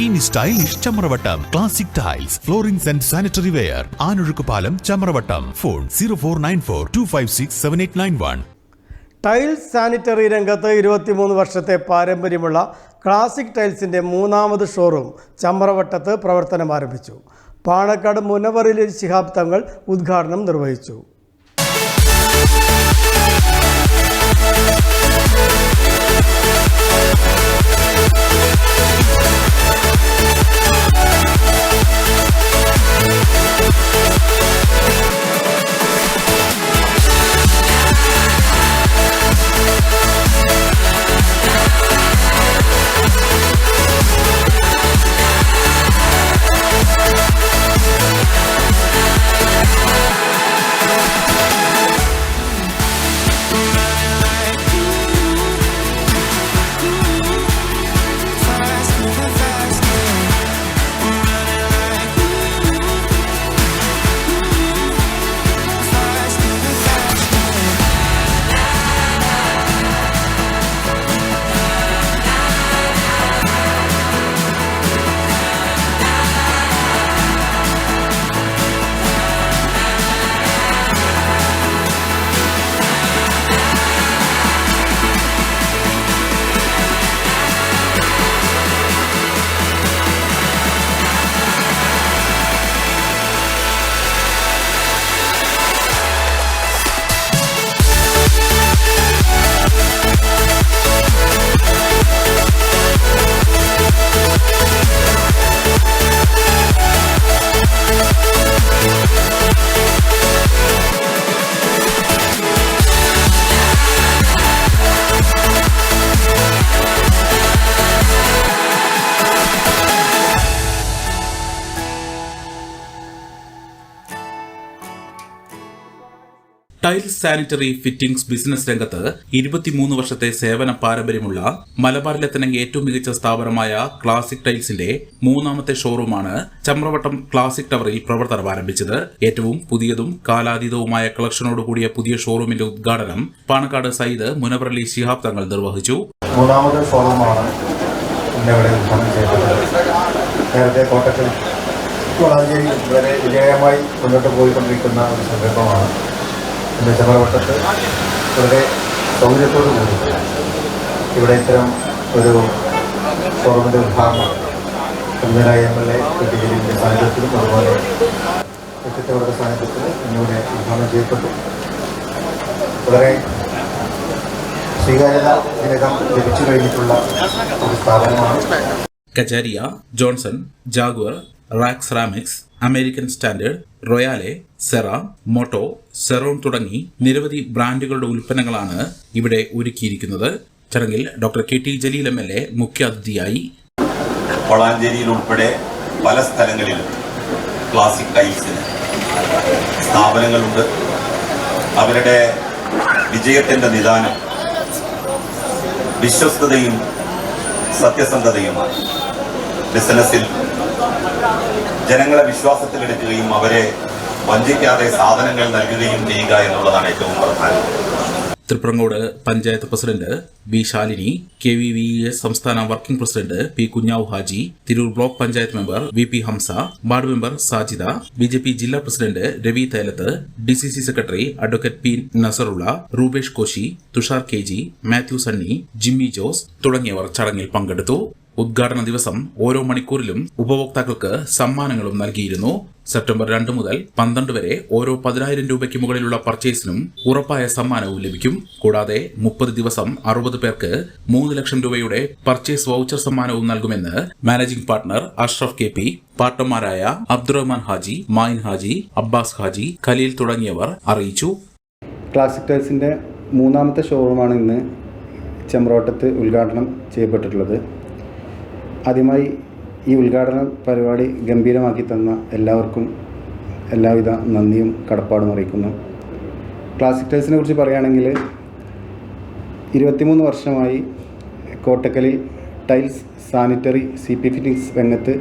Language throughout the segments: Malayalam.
ഇനി stylish Chamravattam. Classic tiles, floorings and sanitary ware. Anozhukkupalam, Chamravattam. Phone 0494-256-7891. Tiles sanitary രംഗത്ത് 23 വർഷത്തെ പാരമ്പര്യമുള്ള ക്ലാസിക് ടൈൽസിൻ്റെ മൂന്നാമത് ഷോറൂം ചമ്രവട്ടത്ത് പ്രവർത്തനം ആരംഭിച്ചു. പാണക്കാട് മുനവറിൽ ശിഹാബ് തങ്ങൾ ഉദ്ഘാടനം നിർവഹിച്ചു. ടൈൽസ് സാനിറ്ററി ഫിറ്റിംഗ്സ് ബിസിനസ് രംഗത്ത് 23 വർഷത്തെ സേവന പാരമ്പര്യമുള്ള മലബാറിലെ തന്നെ ഏറ്റവും മികച്ച സ്ഥാപനമായ ക്ലാസിക് ടൈൽസിന്റെ മൂന്നാമത്തെ ഷോറൂമാണ് ചമ്രവട്ടം ക്ലാസിക് ടവറിൽ പ്രവർത്തനം ആരംഭിച്ചത്. ഏറ്റവും പുതിയതും കാലാതീതവുമായ കളക്ഷനോടുകൂടിയ പുതിയ ഷോറൂമിന്റെ ഉദ്ഘാടനം പാണക്കാട് സയ്യിദ് മുനവറലി ശിഹാബ് തങ്ങൾ നിർവഹിച്ചു. മൂന്നാമത്തെ ഷോറൂമാണ് ഇന്നിവിടെ ഉദ്ഘാടനം ചെയ്തത്. നേരത്തെ കോട്ടക്കൽ വളാഞ്ചേരി വളരെ വിജയമായി മുന്നോട്ട് പോയിക്കൊണ്ടിരിക്കുന്ന ഒരു സംരംഭമാണ്. ഇന്ന് ചമ്രവട്ടത്ത് വളരെ സൗകര്യത്തോടു കൂടി ഇവിടെ ഇത്തരം ഒരു ഷോറൂമിൻ്റെ ഉദ്ഘാടനം കുഞ്ഞനായ MLA കുട്ടികളുടെ സാന്നിധ്യത്തിലും അതുപോലെ വ്യക്തിത്വങ്ങളുടെ സാന്നിധ്യത്തിലും ഇന്നിവിടെ ഉദ്ഘാടനം ചെയ്യപ്പെട്ടു. വളരെ സ്വീകാര്യത ഇതിനകം ലഭിച്ചു കഴിഞ്ഞിട്ടുള്ള ഒരു സ്ഥാപനമാണ്. Kajaria, Johnson, Jaguar, RAK ceramics, American Standard, Royale, Cera, Moto, സെറോൺ തുടങ്ങി നിരവധി ബ്രാൻഡുകളുടെ ഉൽപ്പന്നങ്ങളാണ് ഇവിടെ ഒരുക്കിയിരിക്കുന്നത്. ചടങ്ങിൽ ഡോക്ടർ KT ജലീൽ MLA മുഖ്യാതിഥിയായി. വളാഞ്ചേരിയിൽ ഉൾപ്പെടെ പല സ്ഥലങ്ങളിലും ക്ലാസിക് ടൈൽസിന് സ്ഥാപനങ്ങളുണ്ട്. അവരുടെ വിജയത്തിൻ്റെ നിദാനം വിശ്വസ്തതയും സത്യസന്ധതയുമാണ്. ബിസിനസ്സിൽ ജനങ്ങളെ വിശ്വാസത്തിലെടുക്കുകയും അവരെ വഞ്ചിക്കാതെ സാധനങ്ങൾ നൽകുകയും ചെയ്യുക എന്നുള്ളതാണ് ഏറ്റവും പ്രധാനം. Triprangode panchayat president B Shalini, KVVES സംസ്ഥാന working president P Kunhavu Haji, Tirur block panchayat member VP Hamsa, ward member Sajida, BJP ജില്ലാ president Ravi Thelath, DCC secretary advocate P Nasarulla, Rubesh Koshy, Thushar KG, Mathew Sunny, Jimmy Jose തുടങ്ങിയവർ ചടങ്ങിൽ പങ്കെടുത്തു. ഉദ്ഘാടന ദിവസം ഓരോ മണിക്കൂറിലും ഉപഭോക്താക്കൾക്ക് സമ്മാനങ്ങളും നൽകിയിരുന്നു. സെപ്റ്റംബർ 2 മുതൽ 12 വരെ ഓരോ 10,000 രൂപയ്ക്ക് മുകളിലുള്ള പർച്ചേസിനും ഉറപ്പായ സമ്മാനവും ലഭിക്കും. കൂടാതെ 30 ദിവസം 60 പേർക്ക് 3 ലക്ഷം രൂപയുടെ പർച്ചേസ് വൗച്ചർ സമ്മാനവും നൽകുമെന്ന് മാനേജിംഗ് പാർട്ണർ അഷ്റഫ് KP, പാർട്ണർമാരായ അബ്ദുറഹ്മാൻ ഹാജി, മായിൻ ഹാജി, അബ്ബാസ് ഹാജി, ഖലീൽ തുടങ്ങിയവർ അറിയിച്ചു. ക്ലാസിക് ടൈൽസിന്റെ മൂന്നാമത്തെ ഷോറൂമാണ് ഇന്ന് ചമ്രവട്ടത്ത് ഉദ്ഘാടനം ചെയ്യപ്പെട്ടിട്ടുള്ളത്. ആദ്യമായി ഈ ഉദ്ഘാടന പരിപാടി ഗംഭീരമാക്കി തന്ന എല്ലാവർക്കും എല്ലാവിധ നന്ദിയും കടപ്പാടും അറിയിക്കുന്നു. ക്ലാസിക് ടൈൽസിനെ കുറിച്ച് പറയുകയാണെങ്കിൽ 23 വർഷമായി കോട്ടക്കലിൽ ടൈൽസ് സാനിറ്ററി CP ഫിറ്റിംഗ്സ് രംഗത്ത്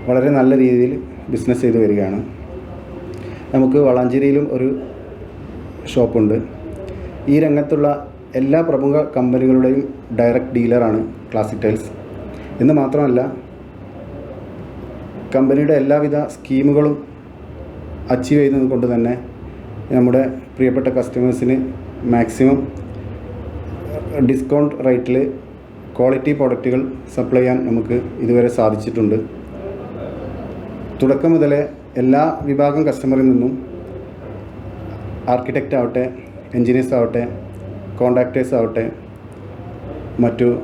വളരെ നല്ല രീതിയിൽ ബിസിനസ് ചെയ്തു വരികയാണ്. നമുക്ക് വളാഞ്ചേരിയിലും ഒരു ഷോപ്പുണ്ട്. ഈ രംഗത്തുള്ള എല്ലാ പ്രമുഖ കമ്പനികളുടെയും ഡയറക്റ്റ് ഡീലറാണ് ക്ലാസിക് ടൈൽസ്. എന്ന് മാത്രമല്ല കമ്പനിയുടെ എല്ലാവിധ സ്കീമുകളും അച്ചീവ് ചെയ്യുന്നത് കൊണ്ട് തന്നെ നമ്മുടെ പ്രിയപ്പെട്ട കസ്റ്റമേഴ്സിന് മാക്സിമം ഡിസ്കൗണ്ട് റേറ്റിൽ ക്വാളിറ്റി പ്രോഡക്റ്റുകൾ സപ്ലൈ ചെയ്യാൻ നമുക്ക് ഇതുവരെ സാധിച്ചിട്ടുണ്ട്. തുടക്കം മുതലേ എല്ലാ വിഭാഗം കസ്റ്റമറിൽ നിന്നും ആർക്കിടെക്റ്റ് ആവട്ടെ, എൻജിനീയേഴ്സ് ആവട്ടെ, കോൺട്രാക്ടേഴ്സ് ആവട്ടെ, മറ്റു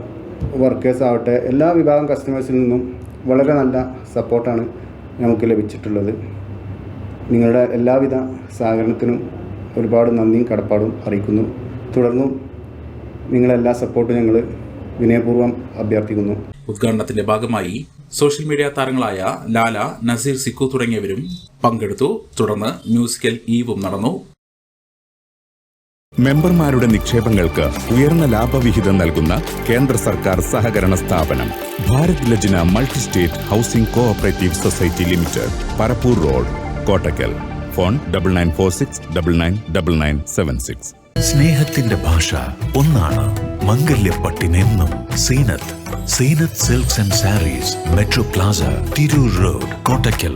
വർക്കേഴ്സ് ആവട്ടെ, എല്ലാ വിഭാഗം കസ്റ്റമേഴ്സിൽ നിന്നും വളരെ നല്ല സപ്പോർട്ടാണ് നമുക്ക് ലഭിച്ചിട്ടുള്ളത്. നിങ്ങളുടെ എല്ലാവിധ സഹകരണത്തിനും ഒരുപാട് നന്ദിയും കടപ്പാടും അറിയിക്കുന്നു. തുടർന്നും നിങ്ങളെല്ലാ സപ്പോർട്ടും ഞങ്ങൾ വിനയപൂർവ്വം അഭ്യർത്ഥിക്കുന്നു. ഉദ്ഘാടനത്തിന്റെ ഭാഗമായി സോഷ്യൽ മീഡിയ താരങ്ങളായ ലാല, നസീർ സിക്കു തുടങ്ങിയവരും പങ്കെടുത്തു. തുടർന്ന് മ്യൂസിക്കൽ ഈവും നടന്നു. മെമ്പർമാരുടെ നിക്ഷേപങ്ങൾക്ക് ഉയർന്ന ലാഭവിഹിതം നൽകുന്ന കേന്ദ്ര സർക്കാർ സഹകരണ സ്ഥാപനം Bharat Lajna multi state housing cooperative society limited, Parappur road, Kottakkal. Phone 9946999976. സ്നേഹത്തിന്റെ ഭാഷ ഒന്നാണ്. മംഗല്യപ്പട്ടിനെന്നും Zeenath silks and sarees, metro plaza, Tirur road, Kottakkal.